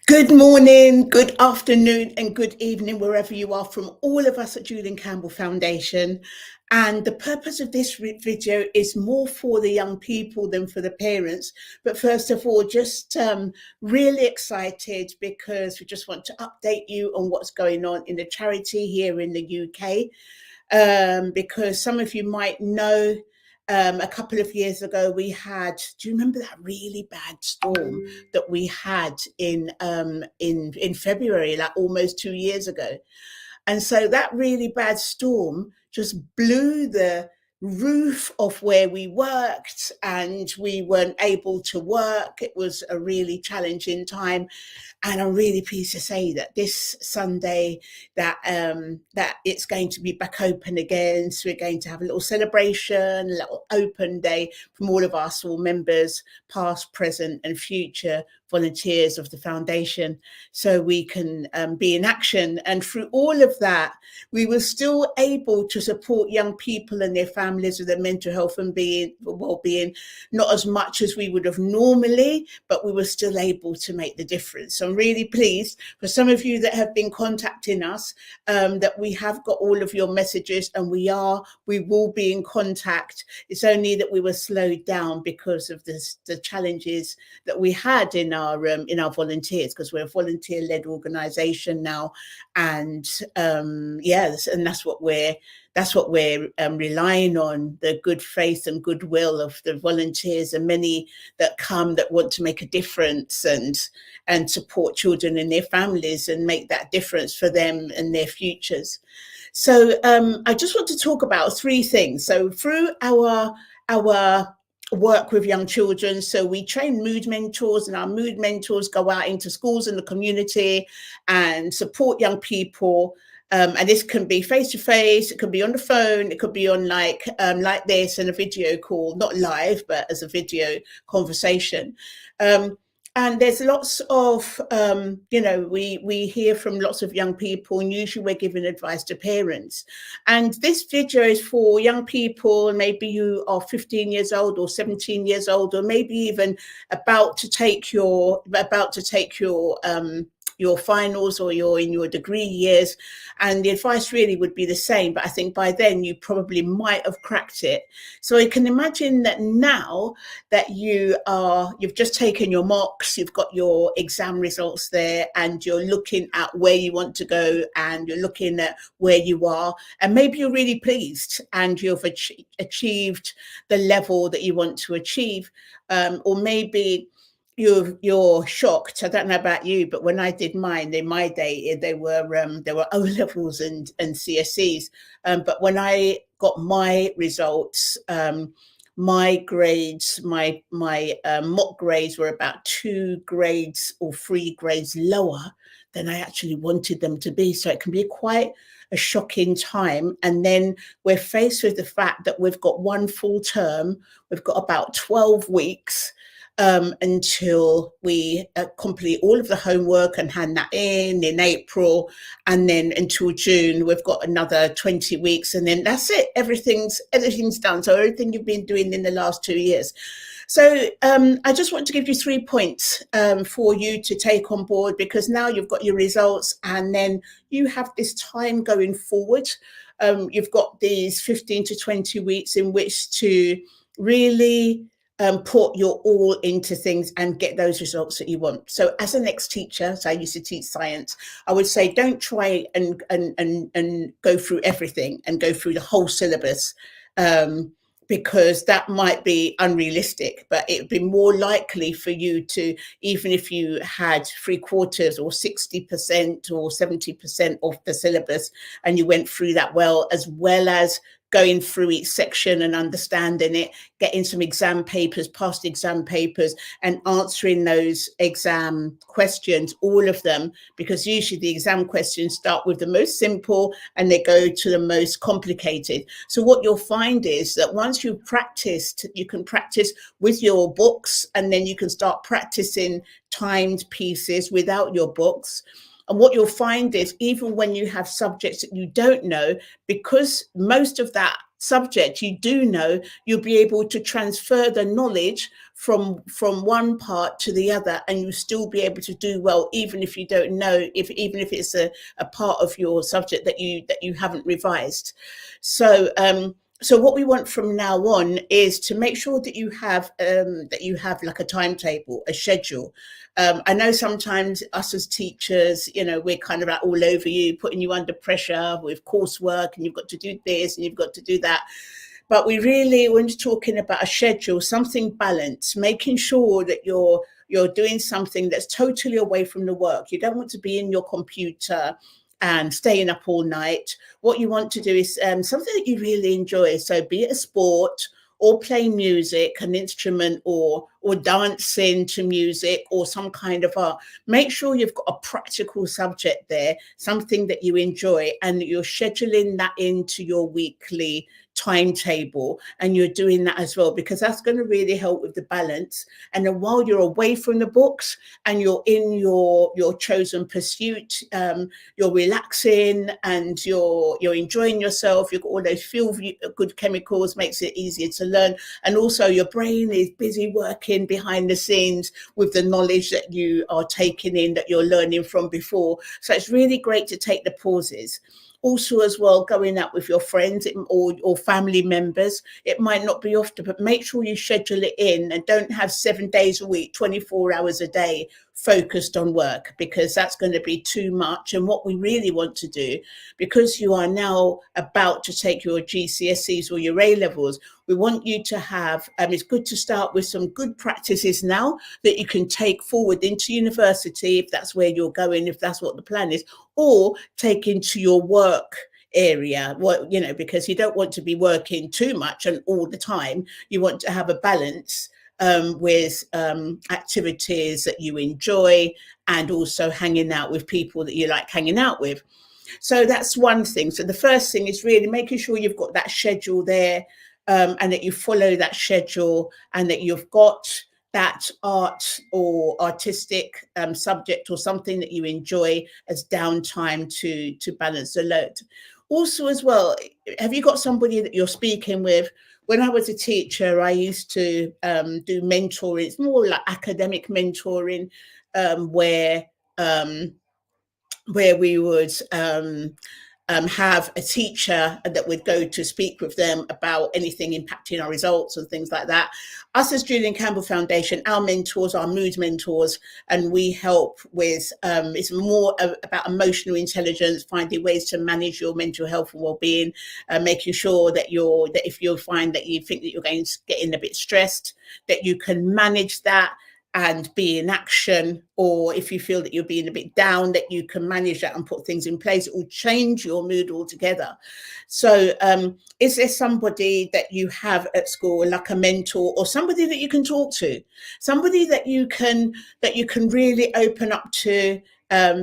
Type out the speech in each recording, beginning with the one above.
Good morning, good afternoon, and good evening, wherever you are, from all of us at Julian Campbell Foundation. And the purpose of this video is more for the young people than for the parents. But first of all, just really excited because we just want to update you on what's going on in the charity here in the UK. Because some of you might know, a couple of years ago we had, do you remember that really bad storm that we had in February, like almost 2 years ago? And so that really bad storm just blew the roof off where we worked, and we weren't able to work. It was a really challenging time. And I'm really pleased to say that this Sunday that it's going to be back open again. So we're going to have a little celebration, a little open day from all of our small members, past, present, and future volunteers of the foundation, so we can be in action. And through all of that, we were still able to support young people and their families with their mental health and well-being, not as much as we would have normally, but we were still able to make the difference. So I'm really pleased for some of you that have been contacting us, that we have got all of your messages, and we will be in contact. It's only that we were slowed down because of the challenges that we had in our volunteers, because we're a volunteer-led organisation now, and yes, and that's what we're relying on, the good faith and goodwill of the volunteers, and many that come that want to make a difference and support children and their families and make that difference for them and their futures. So I just want to talk about three things. So through our work with young children, so we train mood mentors, and our mood mentors go out into schools and the community and support young people. And this can be face-to-face, it could be on the phone, it could be on like this, in a video call, not live, but as a video conversation. And there's lots of, we hear from lots of young people, and usually we're giving advice to parents. And this video is for young people, maybe you are 15 years old or 17 years old, or maybe even about to take your finals, or you're in your degree years, and the advice really would be the same, but I think by then you probably might have cracked it. So I can imagine that now that you've just taken your mocks, you've got your exam results there, and you're looking at where you want to go, and you're looking at where you are, and maybe you're really pleased and you've achieved the level that you want to achieve, or maybe you're shocked. I don't know about you, but when I did mine in my day, there were O levels and CSEs. But when I got my results, my grades, my mock grades were about 2 grades or 3 grades lower than I actually wanted them to be. So it can be quite a shocking time. And then we're faced with the fact that we've got one full term, we've got about 12 weeks until we complete all of the homework and hand that in April, and then until June we've got another 20 weeks, and then that's it. Everything's done. So everything you've been doing in the last 2 years. So I just want to give you 3 points for you to take on board, because now you've got your results, and then you have this time going forward. You've got these 15 to 20 weeks in which to really put your all into things and get those results that you want. So as an ex-teacher, so I used to teach science, I would say don't try and go through everything and go through the whole syllabus, because that might be unrealistic, but it would be more likely for you to, even if you had 3/4 or 60% or 70% of the syllabus, and you went through that well as going through each section and understanding it, getting some exam papers, past exam papers, and answering those exam questions, all of them, because usually the exam questions start with the most simple and they go to the most complicated. So what you'll find is that once you've practiced, you can practice with your books, and then you can start practicing timed pieces without your books. And what you'll find is, even when you have subjects that you don't know, because most of that subject you do know, you'll be able to transfer the knowledge from one part to the other, and you still be able to do well, even if you don't know, if even if it's a part of your subject that you haven't revised. So what we want from now on is to make sure that you have like a timetable, a schedule. I know sometimes us as teachers, we're kind of like all over you, putting you under pressure with coursework, and you've got to do this and you've got to do that. But we really, when you're talking about a schedule, something balanced, making sure that you're doing something that's totally away from the work. You don't want to be in your computer and staying up all night. What you want to do is something that you really enjoy. So be it a sport, or playing music, an instrument, or dancing to music, or some kind of art. Make sure you've got a practical subject there, something that you enjoy, and you're scheduling that into your weekly timetable, and you're doing that as well, because that's going to really help with the balance. And then while you're away from the books and you're in your chosen pursuit, you're relaxing and you're enjoying yourself. You've got all those feel good chemicals, makes it easier to learn, and also your brain is busy working behind the scenes with the knowledge that you are taking in, that you're learning from before. So it's really great to take the pauses. Also, as well, going out with your friends or family members. It might not be often, but make sure you schedule it in, and don't have 7 days a week, 24 hours a day focused on work, because that's going to be too much. And what we really want to do, because you are now about to take your GCSEs or your A levels, we want you to have, it's good to start with some good practices now that you can take forward into university, if that's where you're going, if that's what the plan is, or take into your work area, because you don't want to be working too much and all the time. You want to have a balance with activities that you enjoy, and also hanging out with people that you like hanging out with. So that's one thing. So the first thing is really making sure you've got that schedule there, and that you follow that schedule, and that you've got that art or artistic subject or something that you enjoy as downtime to balance the load. Also, as well, have you got somebody that you're speaking with? When I was a teacher, I used to do mentoring. It's more like academic mentoring, where we would have a teacher that would go to speak with them about anything impacting our results and things like that. Us as Julian Campbell Foundation, our mentors are mood mentors, and we help with, it's more about emotional intelligence, finding ways to manage your mental health and well-being, making sure that if you find that you think that you're going to get in a bit stressed, that you can manage that and be in action, or if you feel that you're being a bit down, that you can manage that and put things in place. It will change your mood altogether. So is there somebody that you have at school, like a mentor, or somebody that you can talk to, somebody that you can really open up to?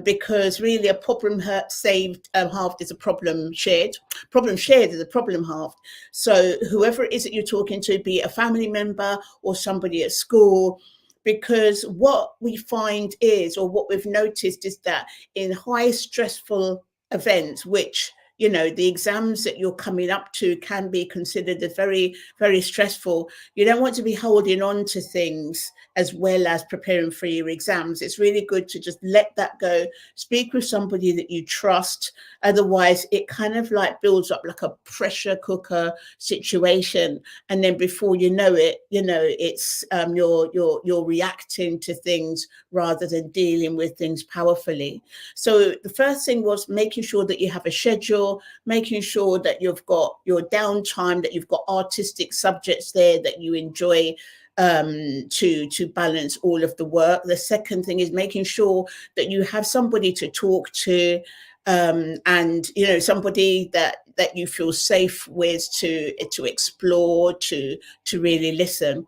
Because really, a problem saved halved is a problem shared. Problem shared is a problem halved. So whoever it is that you're talking to, be it a family member or somebody at school, because what we find is, or what we've noticed is, that in high stressful events, which the exams that you're coming up to can be considered as very, very stressful. You don't want to be holding on to things as well as preparing for your exams. It's really good to just let that go. Speak with somebody that you trust. Otherwise, it kind of like builds up like a pressure cooker situation, and then before you know it, it's you're reacting to things rather than dealing with things powerfully. So the first thing was making sure that you have a schedule, making sure that you've got your downtime, that you've got artistic subjects there that you enjoy, to balance all of the work. The second thing is making sure that you have somebody to talk to, and somebody that you feel safe with, to explore, to really listen.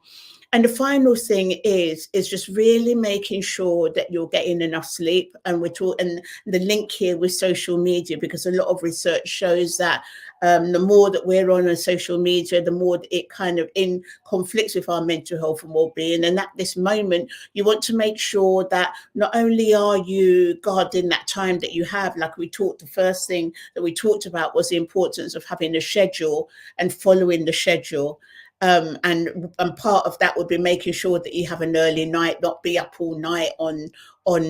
And the final thing is just really making sure that you're getting enough sleep. And and the link here with social media, because a lot of research shows that the more that we're on social media, the more it kind of conflicts with our mental health and well-being. And at this moment, you want to make sure that not only are you guarding that time that you have, like the first thing that we talked about was the importance of having a schedule and following the schedule. And part of that would be making sure that you have an early night, not be up all night on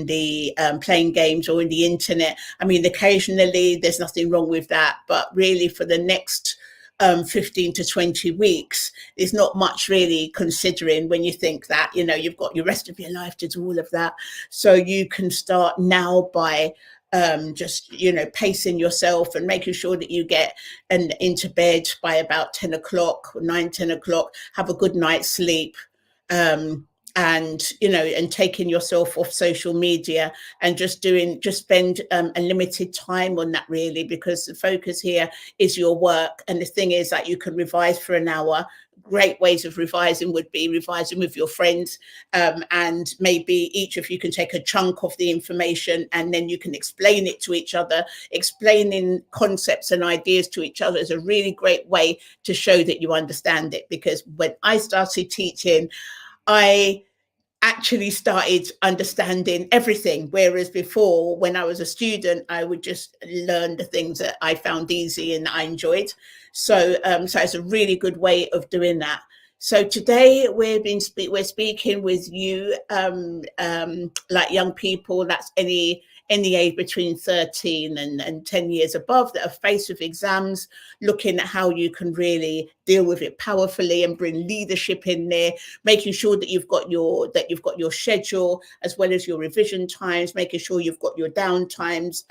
the playing games or in the internet. I mean, occasionally there's nothing wrong with that, but really for the next 15 to 20 weeks is not much really, considering when you think that, you know, you've got your rest of your life to do all of that. So you can start now by just, you know, pacing yourself and making sure that you get into bed by about 10 o'clock, 9, 10 o'clock, have a good night's sleep. And you know, and taking yourself off social media and just spend a limited time on that, really, because the focus here is your work. And the thing is that you can revise for an hour. Great ways of revising would be revising with your friends, and maybe each of you can take a chunk of the information and then you can explain it to each other. Explaining concepts and ideas to each other is a really great way to show that you understand it, because when I started teaching, I actually started understanding everything. Whereas before, when I was a student, I would just learn the things that I found easy and I enjoyed. So it's a really good way of doing that. So today we're speaking with you, like young people. That's any age between 13 and 10 years above, that are faced with exams, looking at how you can really deal with it powerfully and bring leadership in there, making sure that you've got your schedule as well as your revision times, making sure you've got your down times,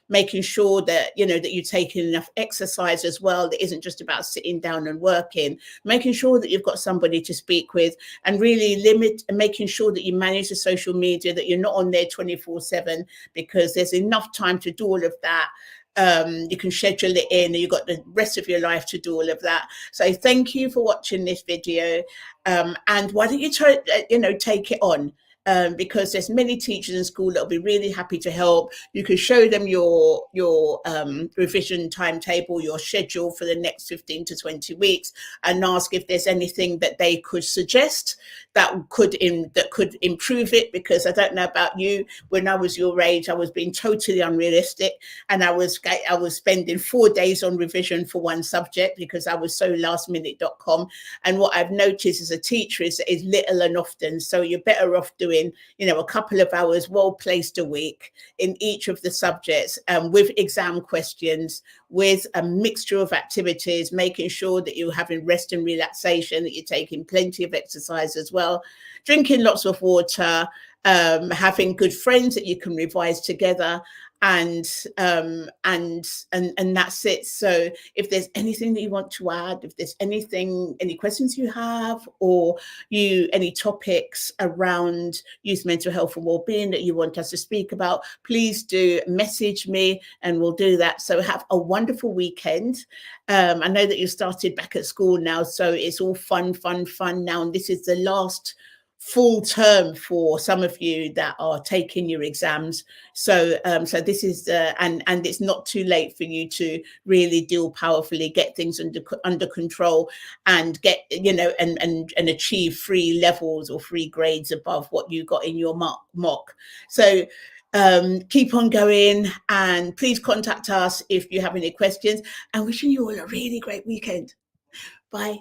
making sure that, you know, that you're taking enough exercise as well. That isn't just about sitting down and working, making sure that you've got somebody to speak with, and really limit and making sure that you manage the social media, that you're not on there 24/7, because there's enough time to do all of that. You can schedule it in, and you've got the rest of your life to do all of that. So thank you for watching this video, and why don't you take it on, because there's many teachers in school that will be really happy to help. You can show them your revision timetable, your schedule for the next 15 to 20 weeks, and ask if there's anything that they could suggest that could improve it. Because I don't know about you, when I was your age, I was being totally unrealistic, and I was spending 4 days on revision for one subject because I was so lastminute.com. And what I've noticed as a teacher is little and often. So you're better off doing, you know, a couple of hours well placed a week in each of the subjects, with exam questions, with a mixture of activities, making sure that you're having rest and relaxation, that you're taking plenty of exercise as well, drinking lots of water, having good friends that you can revise together, and that's it. So if there's anything that you want to add, if there's any questions you have, or any topics around youth mental health and wellbeing that you want us to speak about, please do message me and we'll do that. So have a wonderful weekend. I know that you started back at school now, so it's all fun now, and this is the last full term for some of you that are taking your exams. So this is and it's not too late for you to really deal powerfully, get things under control, and get, you know, and achieve 3 levels or 3 grades above what you got in your mock. So keep on going, and please contact us if you have any questions, and wishing you all a really great weekend. Bye.